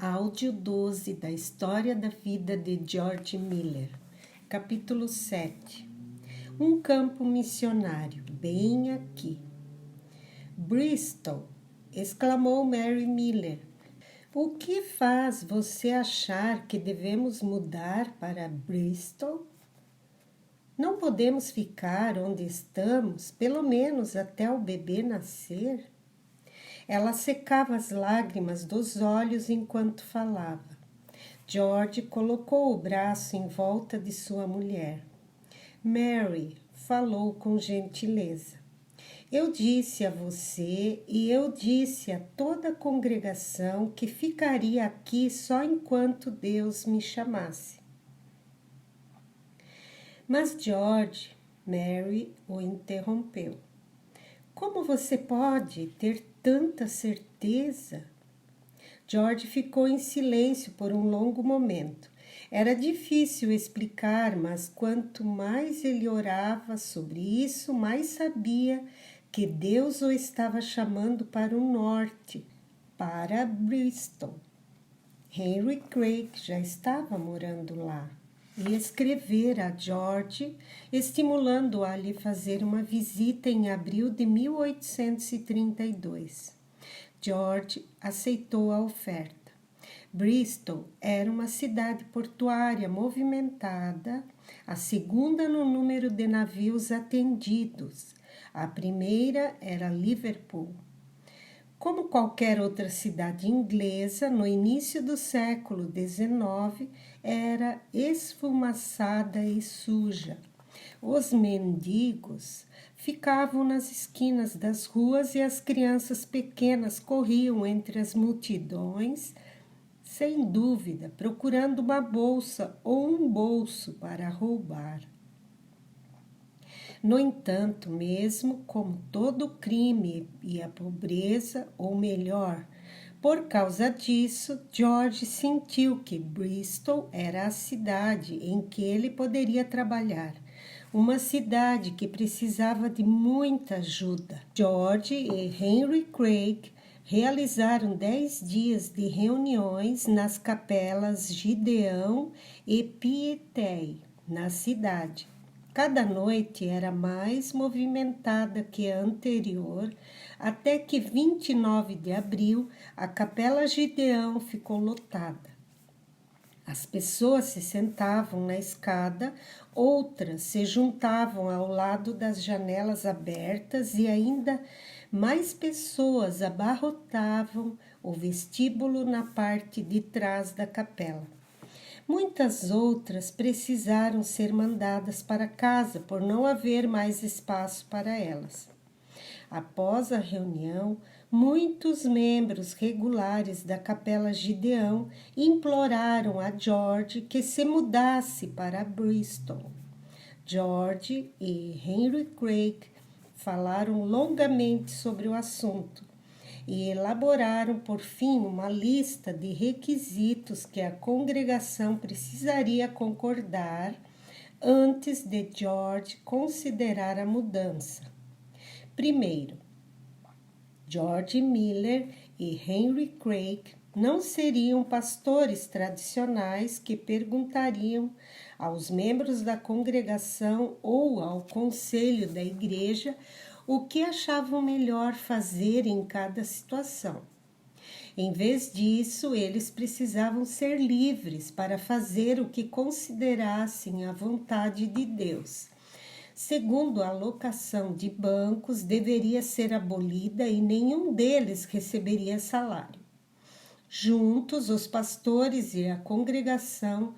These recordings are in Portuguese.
Áudio 12 da História da Vida de George Miller. Capítulo 7. Um campo missionário, bem aqui. Bristol! Exclamou Mary Miller. O que faz você achar que devemos mudar para Bristol? Não podemos ficar onde estamos, pelo menos até o bebê nascer? Ela secava as lágrimas dos olhos enquanto falava. George colocou o braço em volta de sua mulher. Mary falou com gentileza. Eu disse a você e eu disse a toda a congregação que ficaria aqui só enquanto Deus me chamasse. Mas George, Mary o interrompeu. Como você pode ter tanta certeza? George ficou em silêncio por um longo momento. Era difícil explicar, mas quanto mais ele orava sobre isso, mais sabia que Deus o estava chamando para o norte, para Bristol. Henry Craig já estava morando lá e escrevera a George, estimulando-o a lhe fazer uma visita em abril de 1832. George aceitou a oferta. Bristol era uma cidade portuária movimentada, a segunda no número de navios atendidos. A primeira era Liverpool. Como qualquer outra cidade inglesa, no início do século XIX, era esfumaçada e suja. Os mendigos ficavam nas esquinas das ruas e as crianças pequenas corriam entre as multidões, sem dúvida, procurando uma bolsa ou um bolso para roubar. No entanto, mesmo como todo crime e a pobreza, ou melhor, por causa disso, George sentiu que Bristol era a cidade em que ele poderia trabalhar. Uma cidade que precisava de muita ajuda. George e Henry Craig realizaram 10 dias de reuniões nas capelas Gideão e Pietei, na cidade. Cada noite era mais movimentada que a anterior, até que 29 de abril a capela Gideão ficou lotada. As pessoas se sentavam na escada, outras se juntavam ao lado das janelas abertas e ainda mais pessoas abarrotavam o vestíbulo na parte de trás da capela. Muitas outras precisaram ser mandadas para casa por não haver mais espaço para elas. Após a reunião, muitos membros regulares da Capela Gideão imploraram a George que se mudasse para Bristol. George e Henry Craig falaram longamente sobre o assunto e elaboraram, por fim, uma lista de requisitos que a congregação precisaria concordar antes de George considerar a mudança. Primeiro, George Miller e Henry Craig não seriam pastores tradicionais que perguntariam aos membros da congregação ou ao conselho da igreja o que achavam melhor fazer em cada situação. Em vez disso, eles precisavam ser livres para fazer o que considerassem a vontade de Deus. Segundo, a alocação de bancos deveria ser abolida e nenhum deles receberia salário. Juntos, os pastores e a congregação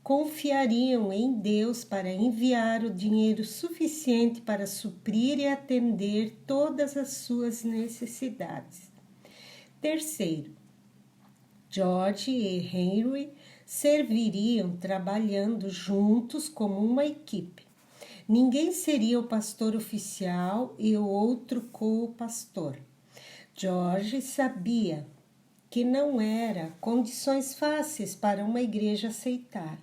confiariam em Deus para enviar o dinheiro suficiente para suprir e atender todas as suas necessidades. Terceiro, George e Henry serviriam trabalhando juntos como uma equipe. Ninguém seria o pastor oficial e o outro co-pastor. George sabia que não eram condições fáceis para uma igreja aceitar.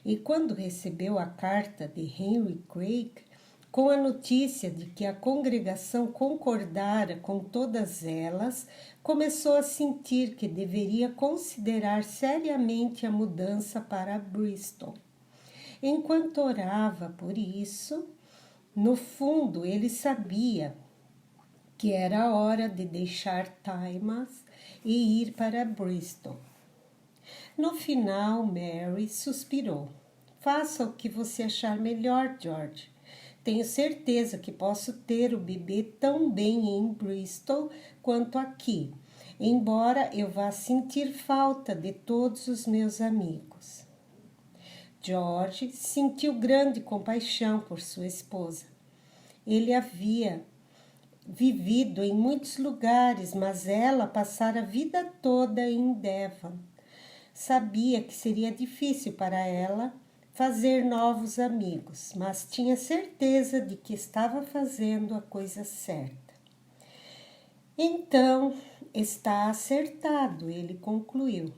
E quando recebeu a carta de Henry Craig, Com a notícia de que a congregação concordara com todas elas, começou a sentir que deveria considerar seriamente a mudança para Bristol. Enquanto orava por isso, no fundo ele sabia que era a hora de deixar Tymas e ir para Bristol. No final, Mary suspirou. Faça o que você achar melhor, George. Tenho certeza que posso ter o bebê tão bem em Bristol quanto aqui, embora eu vá sentir falta de todos os meus amigos. George sentiu grande compaixão por sua esposa. Ele havia vivido em muitos lugares, mas ela passara a vida toda em Devon. Sabia que seria difícil para ela fazer novos amigos, mas tinha certeza de que estava fazendo a coisa certa. Então, está acertado, ele concluiu.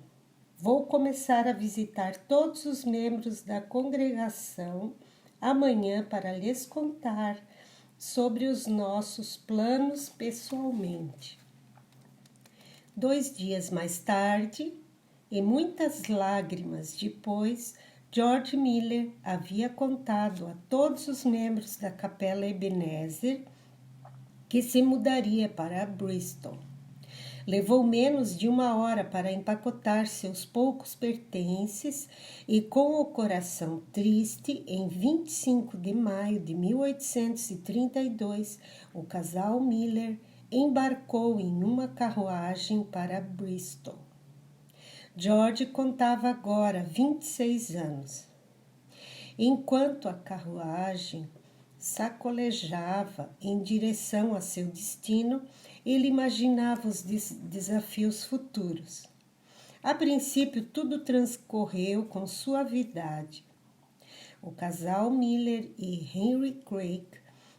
Vou começar a visitar todos os membros da congregação amanhã para lhes contar sobre os nossos planos pessoalmente. 2 dias mais tarde, e muitas lágrimas depois, George Miller havia contado a todos os membros da Capela Ebenezer que se mudaria para Bristol. Levou menos de 1 hora para empacotar seus poucos pertences e, com o coração triste, em 25 de maio de 1832, o casal Miller embarcou em uma carruagem para Bristol. George contava agora 26 anos. Enquanto a carruagem sacolejava em direção a seu destino, ele imaginava os desafios futuros. A princípio, tudo transcorreu com suavidade. O casal Miller e Henry Craig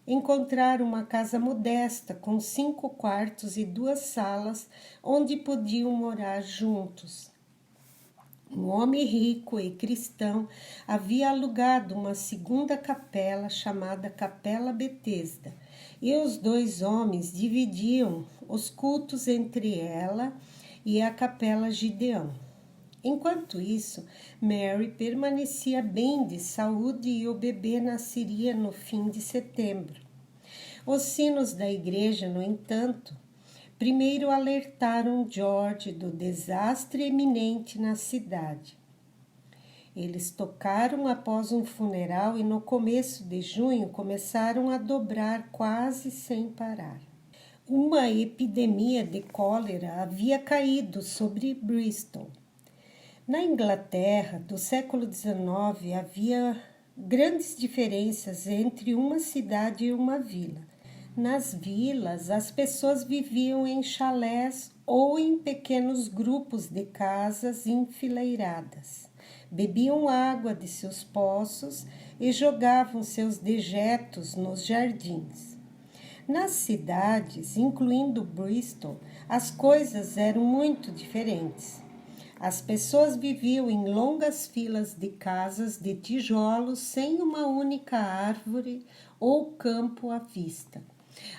encontraram uma casa modesta com 5 quartos e 2 salas onde podiam morar juntos. Um homem rico e cristão havia alugado uma segunda capela chamada Capela Betesda, e os 2 homens dividiam os cultos entre ela e a Capela Gideão. Enquanto isso, Mary permanecia bem de saúde e o bebê nasceria no fim de setembro. Os sinos da igreja, no entanto, primeiro alertaram George do desastre iminente na cidade. Eles tocaram após um funeral e no começo de junho começaram a dobrar quase sem parar. Uma epidemia de cólera havia caído sobre Bristol. Na Inglaterra do século XIX havia grandes diferenças entre uma cidade e uma vila. Nas vilas, as pessoas viviam em chalés ou em pequenos grupos de casas enfileiradas. Bebiam água de seus poços e jogavam seus dejetos nos jardins. Nas cidades, incluindo Bristol, as coisas eram muito diferentes. As pessoas viviam em longas filas de casas de tijolos sem uma única árvore ou campo à vista.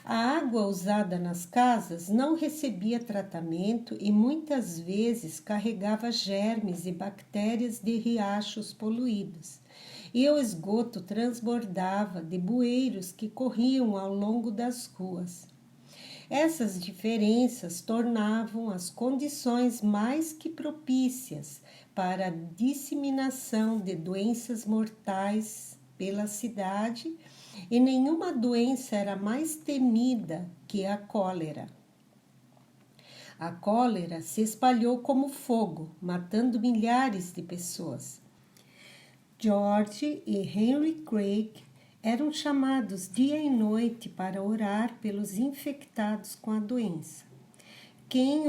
A água usada nas casas não recebia tratamento e muitas vezes carregava germes e bactérias de riachos poluídos, e o esgoto transbordava de bueiros que corriam ao longo das ruas. Essas diferenças tornavam as condições mais que propícias para a disseminação de doenças mortais pela cidade, e nenhuma doença era mais temida que a cólera. A cólera se espalhou como fogo, matando milhares de pessoas. George e Henry Craig eram chamados dia e noite para orar pelos infectados com a doença. Quem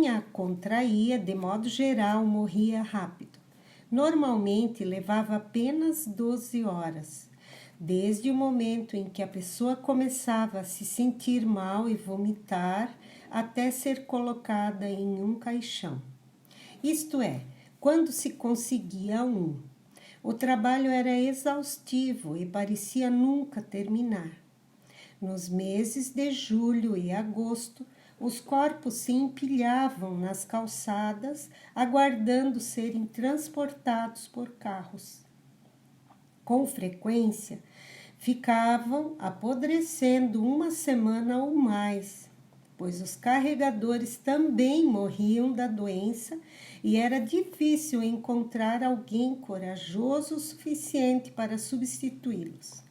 a contraía, de modo geral, morria rápido. Normalmente levava apenas 12 horas, desde o momento em que a pessoa começava a se sentir mal e vomitar até ser colocada em um caixão. Isto é, quando se conseguia um. O trabalho era exaustivo e parecia nunca terminar. Nos meses de julho e agosto, os corpos se empilhavam nas calçadas, aguardando serem transportados por carros. Com frequência, ficavam apodrecendo uma semana ou mais, pois os carregadores também morriam da doença e era difícil encontrar alguém corajoso o suficiente para substituí-los.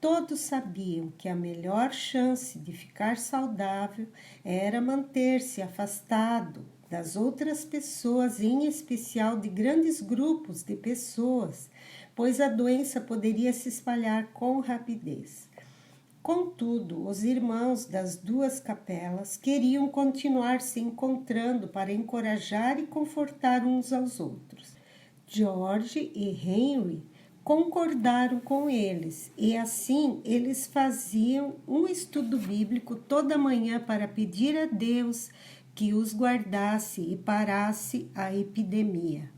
Todos sabiam que a melhor chance de ficar saudável era manter-se afastado das outras pessoas, em especial de grandes grupos de pessoas, pois a doença poderia se espalhar com rapidez. Contudo, os irmãos das duas capelas queriam continuar se encontrando para encorajar e confortar uns aos outros. George e Henry concordaram com eles e assim eles faziam um estudo bíblico toda manhã para pedir a Deus que os guardasse e parasse a epidemia.